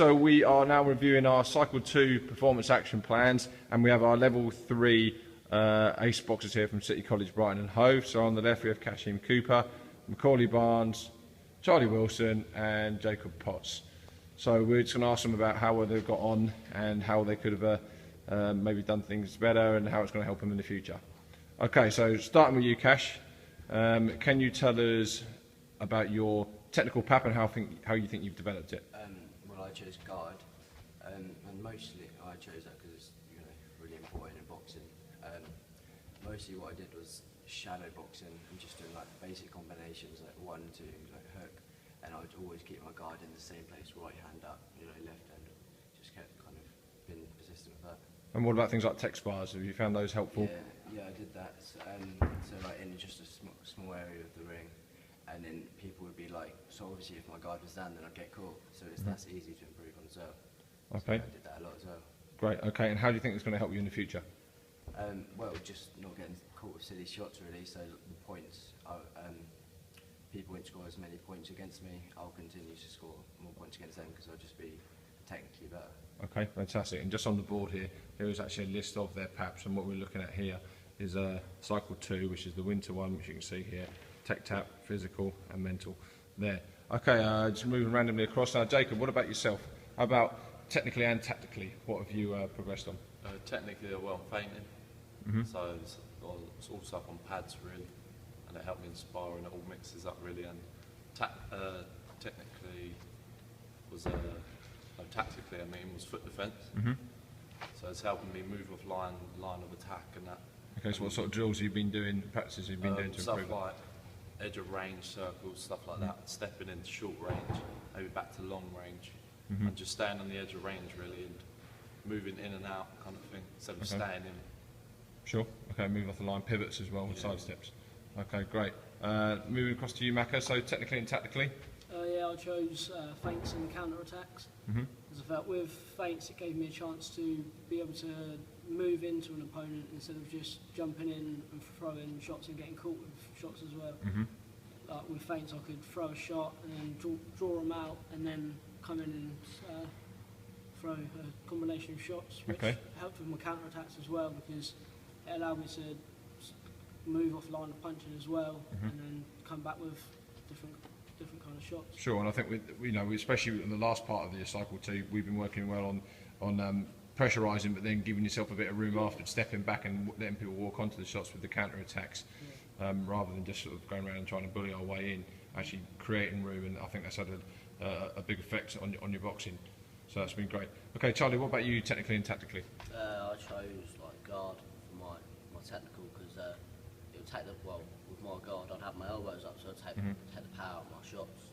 So we are now reviewing our Cycle 2 performance action plans, and we have our Level 3 ace boxers here from City College, Brighton and Hove. So on the left we have Kashim Cooper, Macauley Barnes, Charlie Wilson and Jacob Potts. So we're just going to ask them about how well they've got on and how they could have maybe done things better and how it's going to help them in the future. Okay, so starting with you, Cash, can you tell us about your technical PAP and how you think you've developed it? Well, I chose guard, and mostly I chose that because it's really important in boxing. Mostly what I did was shadow boxing and just doing like basic combinations like 1, 2, like hook, and I would always keep my guard in the same place, right hand up, left hand up. Just kept kind of being persistent with that. And what about things like text bars? Have you found those helpful? Yeah, I did that. So like in just a small area of the ring. And then people would be like, so obviously if my guard was down, then I'd get caught. So that's easy to improve on as well. Okay. So I did that a lot as well. Great, okay. And how do you think it's going to help you in the future? Well, just not getting caught with silly shots really. So the points, people won't score as many points against me. I'll continue to score more points against them because I'll just be technically better. Okay, fantastic. And just on the board here, there is actually a list of their PAPs, and what we're looking at here is Cycle 2, which is the winter one, which you can see here. Tech tap, physical and mental there. Okay, just moving randomly across now. Jacob, what about yourself? How about technically and tactically? What have you progressed on? Technically, well, I'm fainting, so it's all stuff on pads really, and it helped me in sparring. It all mixes up really, and technically was tactically, I mean, was foot defence. So it's helping me move off line of attack and that. Okay, so what sort of drills have you been doing, practices you've been doing to stuff improve? Like edge of range circles, stuff like that, stepping into short range, maybe back to long range, and just staying on the edge of range really, and moving in and out kind of thing, instead of staying in. Sure, okay, move off the line, pivots as well, with side steps. Okay, great. Moving across to you, Macca, so technically and tactically? Yeah, I chose feints and counter-attacks. Because I felt with feints it gave me a chance to be able to move into an opponent instead of just jumping in and throwing shots and getting caught with shots as well. Like with feints I could throw a shot and then draw them out and then come in and throw a combination of shots, which helped with my counter-attacks as well because it allowed me to move off line of punching as well and then come back with different kind of shots. Sure, and I think especially in the last part of the Cycle 2, we've been working well on pressurising, but then giving yourself a bit of room after, stepping back and letting people walk onto the shots with the counter attacks, rather than just sort of going around and trying to bully our way in. Actually creating room, and I think that's had a big effect on your boxing. So that's been great. Okay, Charlie, what about you, technically and tactically? I chose like guard for my technical because it would take with my guard I'd have my elbows up, so it'd take the power out of my shots.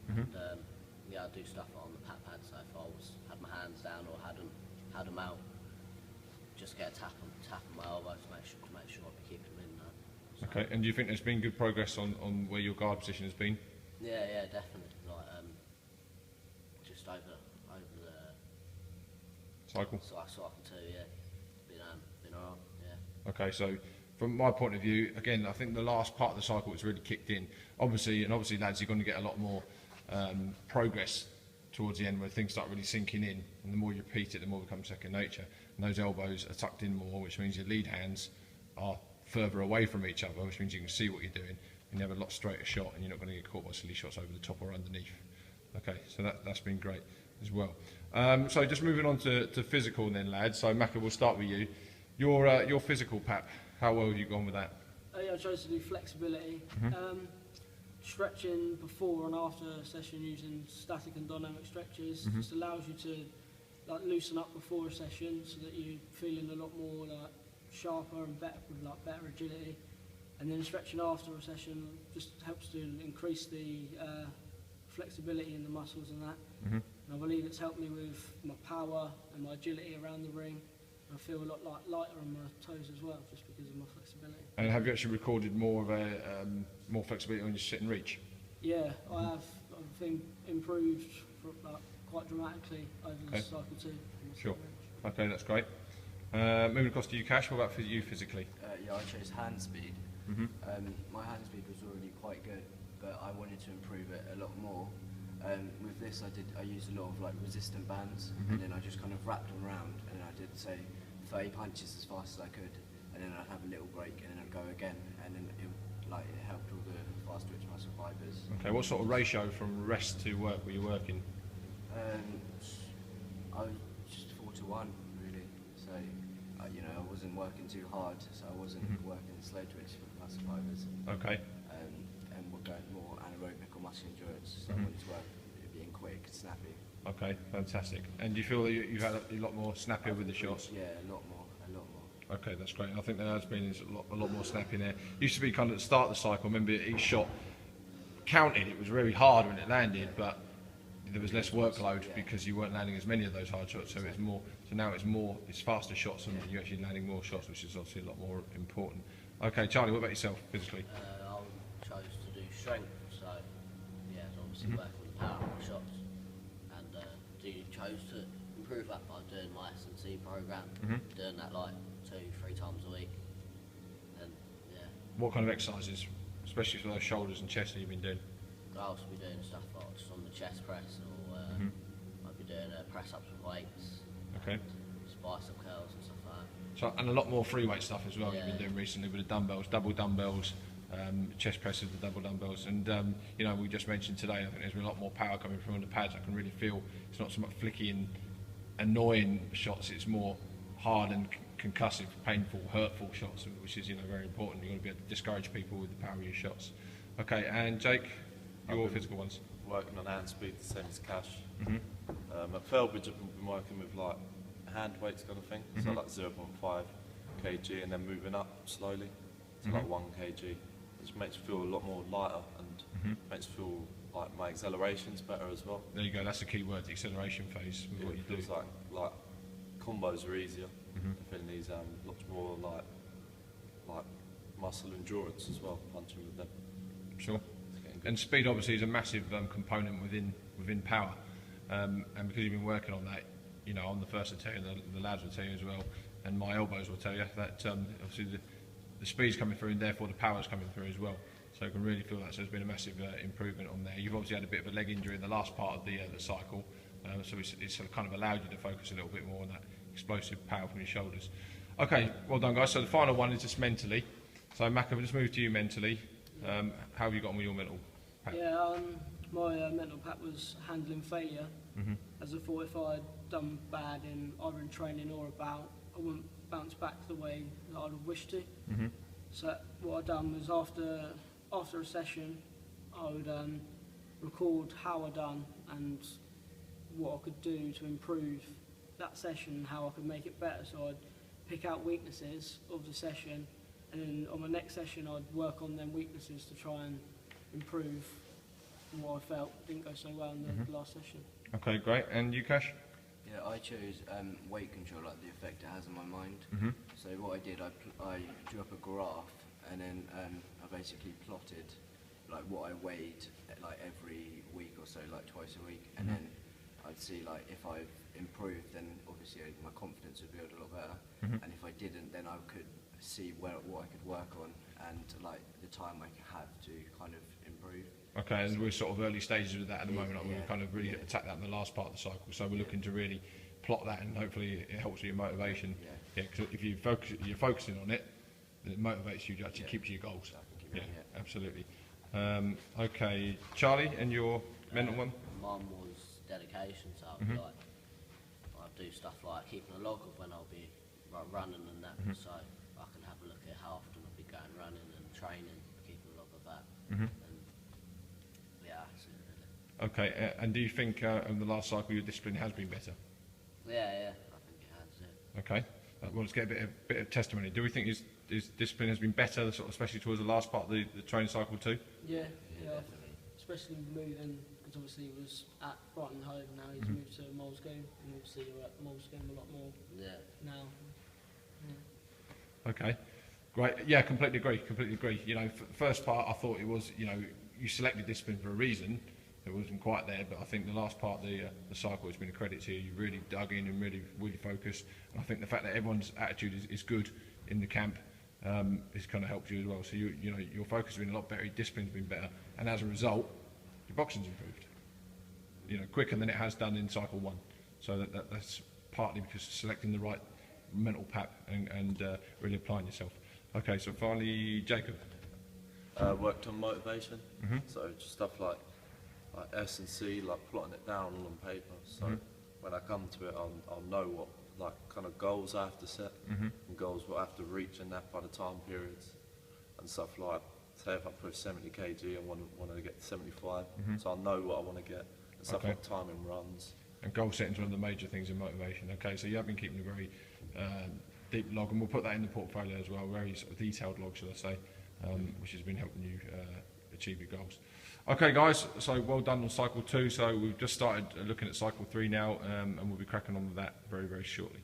And, I'd do stuff on the pad, so if I had my hands down or had them out, just get a tap on my elbow to make sure I'd be keeping them in there. So. Okay, and do you think there's been good progress on where your guard position has been? Yeah, definitely. Like just over the cycle. Cycle 2, yeah. Been alright, yeah. Okay, so from my point of view, again, I think the last part of the cycle has really kicked in. Obviously, lads, you're going to get a lot more progress towards the end where things start really sinking in, and the more you repeat it, the more it becomes second nature. And those elbows are tucked in more, which means your lead hands are further away from each other, which means you can see what you're doing, and you have a lot straighter shot, and you're not going to get caught by silly shots over the top or underneath. Okay, so that's been great as well. So just moving on to physical then, lads. So Macca, we'll start with you. Your physical, Pap, how well have you gone with that? I chose to do flexibility. Stretching before and after a session using static and dynamic stretches just allows you to loosen up before a session so that you're feeling a lot more sharper and better with better agility, and then stretching after a session just helps to increase the flexibility in the muscles and that. And I believe it's helped me with my power and my agility around the ring. I feel a lot lighter on my toes as well, just because of my flexibility. And have you actually recorded more of more flexibility on your sit and reach? Yeah, I have. I think improved quite dramatically over the Cycle 2. Sure. Okay, that's great. Moving across to you, Cash. What about for you physically? Yeah, I chose hand speed. My hand speed was already quite good, but I wanted to improve it a lot more. With this, I used a lot of like resistant bands, and then I just kind of wrapped them around, and I did say 30 punches as fast as I could, and then I'd have a little break, and then I'd go again, and then it helped all the fast twitch muscle fibers. Okay, what sort of ratio from rest to work were you working? I was just 4 to 1 really, so you know, I wasn't working too hard, so I wasn't working slow twitch for the muscle fibers. Okay. And we're going more anaerobic or muscle endurance, so I wanted to work it being quick, snappy. Okay, fantastic. And do you feel that you've had a lot more snappier with the shots? Yeah, a lot more. Okay, that's great. I think there has been a lot more snappy in there. Used to be kind of at the start of the cycle, remember each shot counted, it was very hard when it landed, but there was less workload because you weren't landing as many of those hard shots, so it's more. So now it's faster shots and you're actually landing more shots, which is obviously a lot more important. Okay, Charlie, what about yourself physically? I chose to do strength, so yeah, so obviously working with the power of my shots, and chose to improve that by doing my S&C program, doing that like 2-3 times a week, and yeah. What kind of exercises, especially for those shoulders and chest, that you've been doing? I'll also be doing stuff like just on the chest press, or I'll be doing press ups with weights, Okay. bicep curls and stuff like that. So, and a lot more free weight stuff as well. Yeah. You've been doing recently with the dumbbells, double dumbbells, chest presses, the double dumbbells, and you know, we just mentioned today. I think there's been a lot more power coming from the pads. I can really feel it's not so much flicky and annoying shots. It's more hard and concussive, painful, hurtful shots, which is, you know, very important. You've got to be able to discourage people with the power of your shots. Okay, and Jake, your physical ones. Working on hand speed, the same as Cash. At Felbridge, I've been working with like hand weights kind of thing, so like 0.5 kg, and then moving up slowly to like 1 kg, which makes me feel a lot more lighter and makes me feel like my acceleration's better as well. There you go. That's the key word, the acceleration phase with what you It do. feels like combos are easier. I feel these lots more like muscle endurance as well, punching with them. Sure. It's getting good. And speed obviously is a massive component within power, and because you've been working on that, you know, I'm the first to tell you, the lads will tell you as well, and my elbows will tell you that obviously the speed's coming through, and therefore the power's coming through as well. So you can really feel that. So there's been a massive improvement on there. You've obviously had a bit of a leg injury in the last part of the cycle, so it's sort of kind of allowed you to focus a little bit more on that explosive power from your shoulders. Okay, well done, guys. So the final one is just mentally. So Mac, I've just moved to you mentally. How have you got on with your mental pack? Yeah, my mental pack was handling failure, as I thought if I'd done bad in either in training or a bout, I wouldn't bounce back the way that I'd have wished to. So what I'd done was after a session, I would record how I done and what I could do to improve that session, how I could make it better. So I'd pick out weaknesses of the session, and then on my next session I'd work on them weaknesses to try and improve what I felt didn't go so well in the last session. Okay, great. And you, Cash? Yeah, I chose weight control, like the effect it has on my mind. So what I did, I drew up a graph, and then I basically plotted like what I weighed like every week or so, like twice a week, and then I'd see like if I've improved, then obviously my confidence would build a lot better, and if I didn't, then I could see what I could work on and like the time I could have to kind of improve. Okay, and we're sort of early stages with that at the moment. Yeah, We've kind of really attacked that in the last part of the cycle, so we're looking to really plot that, and hopefully it helps with your motivation. Yeah, because if you're focusing on it, it motivates you to actually keep to your goals. Yeah, absolutely. Okay, Charlie, and your mental one? Mine was dedication, so I'd be like, I'd do stuff like keeping a log of when I'll be like, running and that, so I can have a look at how often I'll be going running and training, keeping a log of that. And yeah, that's it really. Okay, and do you think in the last cycle your discipline has been better? Yeah, I think it has, yeah. Okay, well, let's get a bit of testimony. Do we think his discipline has been better, sort of, especially towards the last part of the training cycle too? Yeah, Definitely. especially moving, because obviously he was at Brighton Hove, now he's moved to Molescombe, and obviously you're at Molescombe a lot more now. Okay, great. Yeah, completely agree. You know, first part I thought it was, you know, you selected discipline for a reason. It wasn't quite there, but I think the last part of the cycle has been a credit to you. You really dug in and really focused. And I think the fact that everyone's attitude is good in the camp has kind of helped you as well. So you know your focus has been a lot better, your discipline's been better, and as a result, your boxing's improved. quicker than it has done in cycle 1. So that's partly because of selecting the right mental pap and really applying yourself. Okay, so finally, Jacob. Worked on motivation, so just stuff like S and C, like plotting it down all on paper. So when I come to it, I'll know what like kind of goals I have to set and goals what I have to reach in that by the time periods and stuff like. Say if I push 70 kg, I want to get to 75, so I'll know what I want to get and stuff like timing runs. And goal setting is one of the major things in motivation. Okay, so you have been keeping a very deep log, and we'll put that in the portfolio as well, very sort of detailed log, should I say, which has been helping you achieve your goals. Okay, guys, so well done on cycle 2. So we've just started looking at cycle 3 now, and we'll be cracking on with that very, very shortly.